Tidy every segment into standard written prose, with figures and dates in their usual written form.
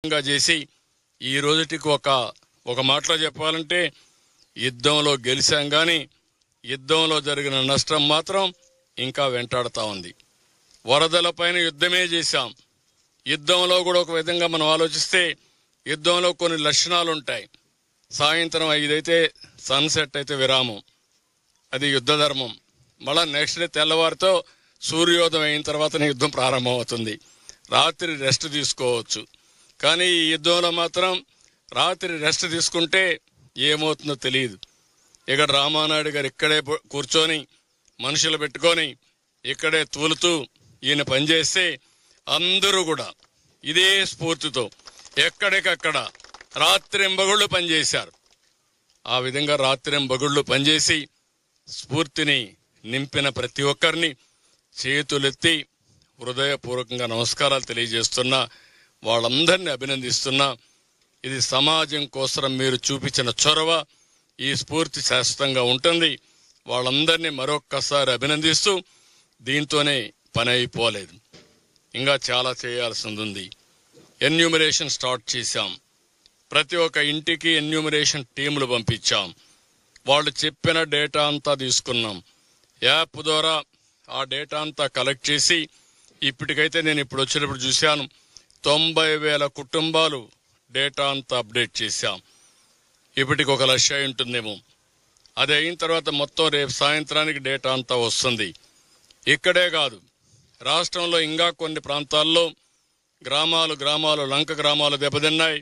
చేసి ఈ రోజుటికి ఒక మాటలో చెప్పాలంటే యుద్ధంలో గెలిచాం గాని యుద్ధంలో జరిగిన నష్టం మాత్రం ఇంకా వెంటాడుతా ఉంది. వరదలపైన యుద్ధమే చేశాం. యుద్ధంలో కూడా ఒక విధంగా మనం ఆలోచిస్తే యుద్ధంలో కొన్ని లక్షణాలు ఉంటాయి. సాయంత్రం 5 అయితే సన్సెట్ అయితే విరామం, అది యుద్ధ ధర్మం. మళ్ళా నెక్స్ట్ డే తెల్లవారితో సూర్యోదయం అయిన తర్వాతనే యుద్ధం ప్రారంభం అవుతుంది. రాత్రి రెస్ట్ తీసుకోవచ్చు. కానీ ఈ యుద్ధంలో మాత్రం రాత్రి రెస్ట్ తీసుకుంటే ఏమవుతుందో తెలియదు. ఇక్కడ రామానాయుడు గారు ఇక్కడే కూర్చొని మనుషులు పెట్టుకొని ఇక్కడే తూలుతూ ఈయన పనిచేస్తే అందరూ కూడా ఇదే స్ఫూర్తితో ఎక్కడికక్కడ రాత్రింబగుళ్ళు పనిచేశారు. ఆ విధంగా రాత్రింబగుళ్ళు పనిచేసి స్ఫూర్తిని నింపిన ప్రతి ఒక్కరిని చేతులెత్తి హృదయపూర్వకంగా నమస్కారాలు తెలియజేస్తున్నా, వాళ్ళందరినీ అభినందిస్తున్నా. ఇది సమాజం కోసం మీరు చూపించిన చొరవ, ఈ స్ఫూర్తి శాశ్వతంగా ఉంటుంది. వాళ్ళందరినీ మరొక్కసారి అభినందిస్తూ దీంతోనే పని అయిపోలేదు, ఇంకా చాలా చేయాల్సింది ఉంది. ఎన్యూమరేషన్ స్టార్ట్ చేశాం. ప్రతి ఒక్క ఇంటికి ఎన్యూమరేషన్ టీములు పంపించాం. వాళ్ళు చెప్పిన డేటా అంతా తీసుకున్నాం. యాప్ ద్వారా ఆ డేటా అంతా కలెక్ట్ చేసి ఇప్పటికైతే నేను ఇప్పుడు వచ్చినప్పుడు చూశాను 90,000 కుటుంబాలు డేటా అంతా అప్డేట్ చేశాం. ఇప్పటికి 1,00,000 ఉంటుందేమో. అది అయిన తర్వాత మొత్తం రేపు సాయంత్రానికి డేటా అంతా వస్తుంది. ఇక్కడే కాదు, రాష్ట్రంలో ఇంకా కొన్ని ప్రాంతాల్లో గ్రామాలు లంక గ్రామాలు దెబ్బతిన్నాయి.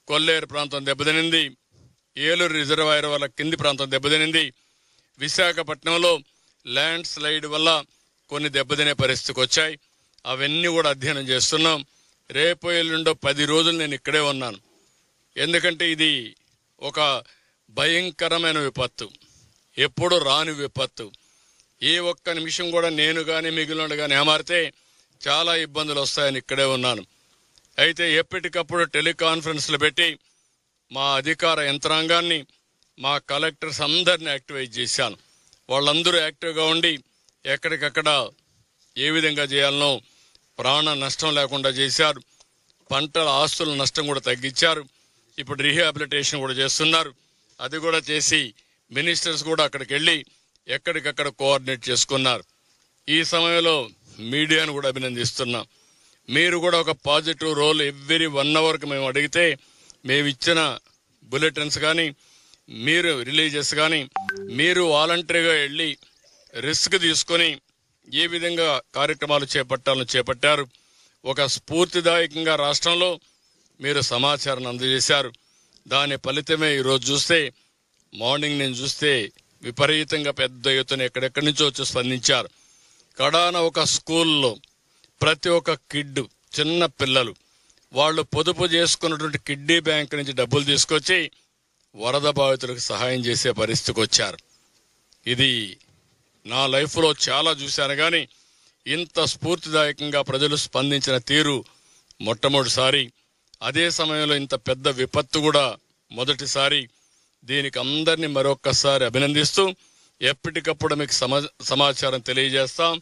కొల్లేరు ప్రాంతం దెబ్బతినింది. ఏలూరు రిజర్వాయర్ వల్ల కింది ప్రాంతం దెబ్బతినింది. విశాఖపట్నంలో ల్యాండ్ స్లైడ్ వల్ల కొన్ని దెబ్బతినే పరిస్థితికి వచ్చాయి. అవన్నీ కూడా అధ్యయనం చేస్తున్నాం. రేపు ఎల్లుండో 10 రోజులు నేను ఇక్కడే ఉన్నాను. ఎందుకంటే ఇది ఒక భయంకరమైన విపత్తు, ఎప్పుడు రాని విపత్తు. ఏ ఒక్క నిమిషం కూడా నేను కానీ మిగిలిన కానీ ఏమారితే చాలా ఇబ్బందులు వస్తాయని ఇక్కడే ఉన్నాను. అయితే ఎప్పటికప్పుడు టెలికాన్ఫరెన్స్లు పెట్టి మా అధికార యంత్రాంగాన్ని, మా కలెక్టర్స్ అందరినీ యాక్టివేట్ చేశాను. వాళ్ళందరూ యాక్టివ్గా ఉండి ఎక్కడికక్కడ ఏ విధంగా చేయాలనో ప్రాణ నష్టం లేకుండా చేశారు. పంటల ఆస్తుల నష్టం కూడా తగ్గించారు. ఇప్పుడు రీహాబిలిటేషన్ కూడా చేస్తున్నారు. అది కూడా చేసి మినిస్టర్స్ కూడా అక్కడికి వెళ్ళి ఎక్కడికక్కడ కోఆర్డినేట్ చేసుకున్నారు. ఈ సమయంలో మీడియాను కూడా అభినందిస్తున్నాం. మీరు కూడా ఒక పాజిటివ్ రోల్ ఎవ్రీ 1 అవర్కి మేము అడిగితే మేము ఇచ్చిన బులెటిన్స్ కానీ మీరు రిలీజెస్ కానీ మీరు వాలంటరీగా వెళ్ళి రిస్క్ తీసుకొని ఏ విధంగా కార్యక్రమాలు చేపట్టాలని చేపట్టారు. ఒక స్ఫూర్తిదాయకంగా రాష్ట్రంలో మీరు సమాచారాన్ని అందజేశారు. దాని ఫలితమే ఈరోజు చూస్తే మార్నింగ్ నేను చూస్తే విపరీతంగా పెద్ద ఎత్తున ఎక్కడెక్కడి నుంచో వచ్చి స్పందించారు. కడాన ఒక స్కూల్లో ప్రతి ఒక్క కిడ్, చిన్న పిల్లలు వాళ్ళు పొదుపు చేసుకున్నటువంటి కిడ్నీ బ్యాంక్ నుంచి డబ్బులు తీసుకొచ్చి వరద బాధితులకు సహాయం చేసే పరిస్థితికి వచ్చారు. ఇది నా లైఫ్లో చాలా చూశాను, కానీ ఇంత స్ఫూర్తిదాయకంగా ప్రజలు స్పందించిన తీరు మొట్టమొదటిసారి. అదే సమయంలో ఇంత పెద్ద విపత్తు కూడా మొదటిసారి. దీనికి అందరినీ మరొక్కసారి అభినందిస్తూ ఎప్పటికప్పుడు మీకు సమాచారం తెలియజేస్తాం.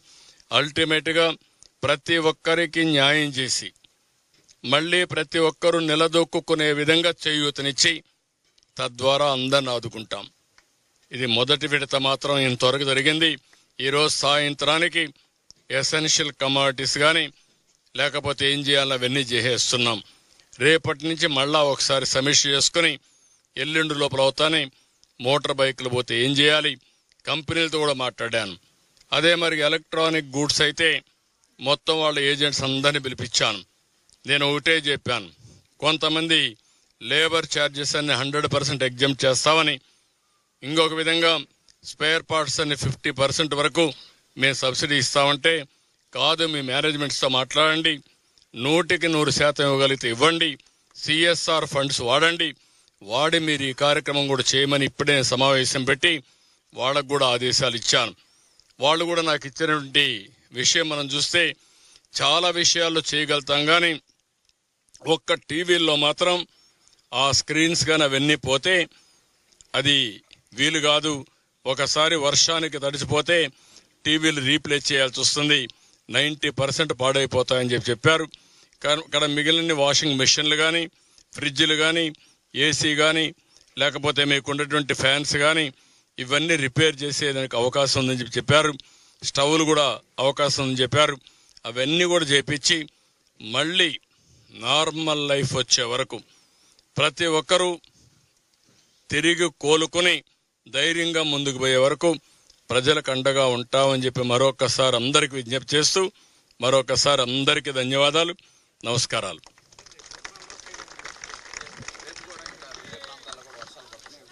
అల్టిమేట్గా ప్రతి ఒక్కరికి న్యాయం చేసి మళ్ళీ ప్రతి ఒక్కరూ నిలదొక్కునే విధంగా చేయూతనిచ్చి తద్వారా అందరిని ఆదుకుంటాం. ఇది మొదటి విడత మాత్రం ఇంతవరకు జరిగింది. ఈరోజు సాయంత్రానికి ఎసెన్షియల్ కమాడిటీస్ కానీ లేకపోతే ఏం చేయాలో అవన్నీ చేసేస్తున్నాం. రేపటి నుంచి మళ్ళా ఒకసారి సమీక్ష చేసుకుని ఎల్లుండి లోపల అవుతానే మోటార్ బైకులు పోతే ఏం చేయాలి, కంపెనీలతో కూడా మాట్లాడాను. అదే మరి ఎలక్ట్రానిక్ గూడ్స్ అయితే మొత్తం వాళ్ళ ఏజెంట్స్ అందరినీ పిలిపించాను. నేను ఒకటే చెప్పాను, కొంతమంది లేబర్ ఛార్జెస్ అన్ని 100% ఎగ్జామ్ చేస్తామని, ఇంకొక విధంగా స్పేర్ పార్ట్స్ అన్ని 50% వరకు మేము సబ్సిడీ ఇస్తామంటే కాదు, మీ మేనేజ్మెంట్స్తో మాట్లాడండి, 100కి 100% ఇవ్వగలిగితే ఇవ్వండి, సిఎస్ఆర్ ఫండ్స్ వాడి మీరు ఈ కార్యక్రమం కూడా చేయమని ఇప్పుడే సమావేశం పెట్టి వాళ్ళకు కూడా ఆదేశాలు ఇచ్చాను. వాళ్ళు కూడా నాకు ఇచ్చినటువంటి విషయం మనం చూస్తే చాలా విషయాల్లో చేయగలుగుతాం, కానీ ఒక్క టీవీల్లో మాత్రం ఆ స్క్రీన్స్ కానీ అవన్నీ పోతే అది వీలు కాదు. ఒకసారి వర్షానికి తడిచిపోతే టీవీలు రీప్లేస్ చేయాల్సి వస్తుంది, 90% పాడైపోతాయని చెప్పారు. ఇక్కడ మిగిలిన వాషింగ్ మెషిన్లు కానీ, ఫ్రిడ్జ్లు కానీ, ఏసీ కానీ, లేకపోతే మీకు ఉన్నటువంటి ఫ్యాన్స్ కానీ ఇవన్నీ రిపేర్ చేసేదానికి అవకాశం ఉందని చెప్పారు. స్టవ్లు కూడా అవకాశం ఉందని చెప్పారు. అవన్నీ కూడా చేపించి మళ్ళీ నార్మల్ లైఫ్ వచ్చే వరకు ప్రతి ఒక్కరూ తిరిగి కోలుకొని ధైర్యంగా ముందుకు పోయే వరకు ప్రజలకు అండగా ఉంటామని చెప్పి మరొకసారి అందరికీ విజ్ఞప్తి చేస్తూ మరొకసారి అందరికీ ధన్యవాదాలు, నమస్కారాలు.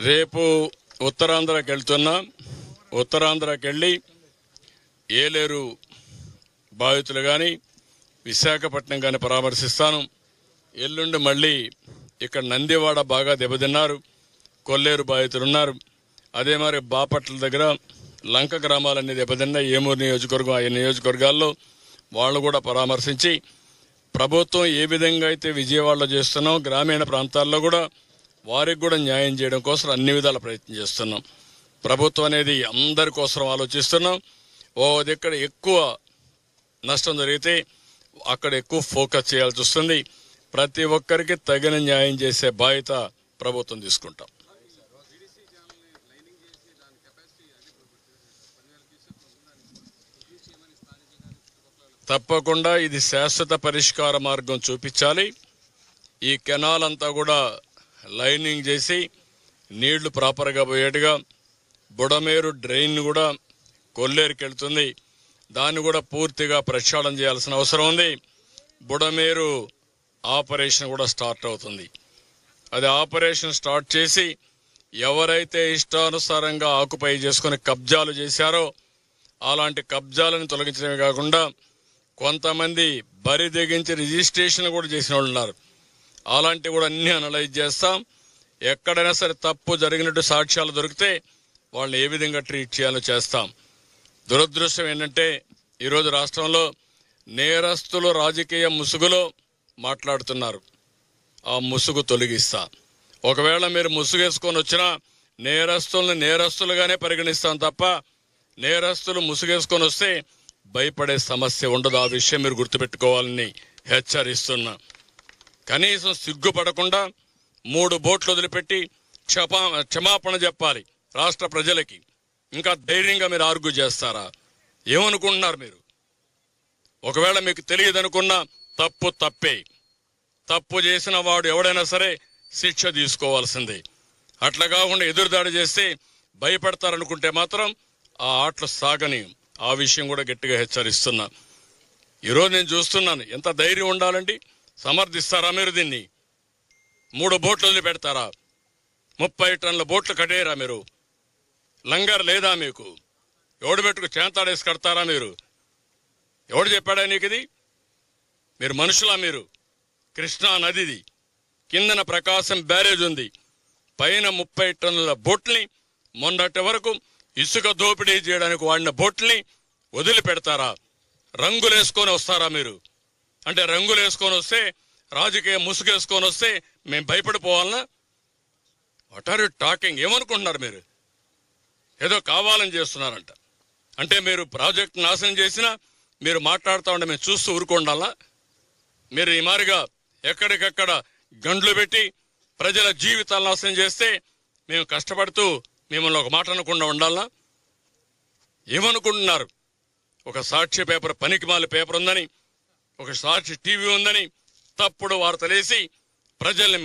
రేపు ఉత్తరాంధ్రకి వెళ్తున్నా. ఉత్తరాంధ్రకి వెళ్ళి ఏలేరు బాధితులు కానీ, విశాఖపట్నం కానీ పరామర్శిస్తాను. ఎల్లుండి మళ్ళీ ఇక్కడ నందివాడ బాగా దెబ్బతిన్నారు, కొల్లేరు బాధితులు ఉన్నారు. అదే మరి బాపట్ల దగ్గర లంక గ్రామాలన్నీ దెబ్బతిన్నాయి. ఏమూరు నియోజకవర్గం, ఆ నియోజకవర్గాల్లో వాళ్ళు కూడా పరామర్శించి ప్రభుత్వం ఏ విధంగా అయితే విజయవాడలో చేస్తున్నాం, గ్రామీణ ప్రాంతాల్లో కూడా వారికి కూడా న్యాయం చేయడం కోసం అన్ని విధాల ప్రయత్నం చేస్తున్నాం. ప్రభుత్వం అనేది అందరి కోసం ఆలోచిస్తున్నాం. ఓ దగ్గర ఎక్కువ నష్టం జరిగితే అక్కడ ఎక్కువ ఫోకస్ చేయాల్సి వస్తుంది. ప్రతి ఒక్కరికి తగిన న్యాయం చేసే బాధ్యత ప్రభుత్వం తీసుకుంటాం. తప్పకుండా ఇది శాశ్వత పరిష్కార మార్గం చూపించాలి. ఈ కెనాల్ అంతా కూడా లైనింగ్ చేసి నీళ్లు ప్రాపర్గా పోయేట్టుగా, బుడమేరు డ్రైన్ కూడా కొల్లేరుకి వెళ్తుంది, దాన్ని కూడా పూర్తిగా ప్రక్షాళన చేయాల్సిన అవసరం ఉంది. బుడమేరు ఆపరేషన్ కూడా స్టార్ట్ అవుతుంది. అది ఆపరేషన్ స్టార్ట్ చేసి ఎవరైతే ఇష్టానుసారంగా ఆక్యుపై చేసుకుని కబ్జాలు చేశారో అలాంటి కబ్జాలను తొలగించడమే కాకుండా కొంతమంది బరి తెగించి రిజిస్ట్రేషన్ కూడా చేసిన వాళ్ళు ఉన్నారు. అలాంటివి కూడా అన్ని అనలైజ్ చేస్తాం. ఎక్కడైనా సరే తప్పు జరిగినట్టు సాక్ష్యాలు దొరికితే వాళ్ళని ఏ విధంగా ట్రీట్ చేయాలో చేస్తాం. దురదృష్టం ఏంటంటే ఈరోజు రాష్ట్రంలో నేరస్తులు రాజకీయ ముసుగులో మాట్లాడుతున్నారు. ఆ ముసుగు తొలగిస్తా. ఒకవేళ మీరు ముసుగేసుకొని వచ్చినా నేరస్తుల్ని నేరస్తులుగానే పరిగణిస్తాం తప్ప నేరస్తులు ముసుగేసుకొని వస్తే భయపడే సమస్య ఉండదు. ఆ విషయం మీరు గుర్తుపెట్టుకోవాలని హెచ్చరిస్తున్నా. కనీసం సిగ్గుపడకుండా 3 బోట్లు వదిలిపెట్టి క్షమాపణ చెప్పాలి రాష్ట్ర ప్రజలకి. ఇంకా ధైర్యంగా మీరు ఆర్గ్యూ చేస్తారా? ఏమనుకుంటున్నారు మీరు? ఒకవేళ మీకు తెలియదనుకున్నా తప్పు తప్పే. తప్పు చేసిన వాడు ఎవడైనా సరే శిక్ష తీసుకోవాల్సిందే. అట్లా కాకుండా ఎదురుదాడి చేస్తే భయపడతారనుకుంటే మాత్రం ఆ ఆటలు సాగని. ఆ విషయం కూడా గట్టిగా హెచ్చరిస్తున్నా. ఈరోజు నేను చూస్తున్నాను, ఎంత ధైర్యం ఉండాలండి. సమర్థిస్తారా మీరు దీన్ని? 3 బోట్లు వదిలిపెడతారా? 30 టన్నుల బోట్లు కట్టేయరా మీరు? లంగర్ లేదా మీకు? ఎవడు పెట్టుకు చేంతాడేసి కడతారా మీరు? ఎవడు చెప్పాడా నీకు ఇది? మీరు మనుషులా? మీరు కృష్ణా నదిది, కిందన ప్రకాశం బ్యారేజ్ ఉంది, పైన 30 టన్నుల బోట్ని మొన్నటి వరకు ఇసుక దోపిడీ చేయడానికి వాడిన బోట్ని వదిలిపెడతారా? రంగులేసుకొని వస్తారా మీరు? అంటే రంగులేసుకొని వస్తే, రాజకీయ ముసుగేసుకొని వస్తే మేము భయపడిపోవాలనా? What are you talking? ఏమనుకుంటున్నారు మీరు? ఏదో కావాలని చేస్తున్నారంట. అంటే మీరు ప్రాజెక్ట్ నాశనం చేసినా మీరు మాట్లాడుతూ ఉంటే మేము చూస్తూ ఊరుకోండాలా? మీరు ఈ మారిగా ఎక్కడికక్కడ గండ్లు పెట్టి ప్రజల జీవితాలు నాశనం చేస్తే మేము కష్టపడుతూ మిమ్మల్ని ఒక మాట అనకుండా ఉండాలనా? ఏమనుకుంటున్నారు? ఒక సాక్షి పేపర్, పనికిమాల పేపర్ ఉందని, ఒక సాక్షి టీవీ ఉందని తప్పుడు వార్తలేసి ప్రజల్ని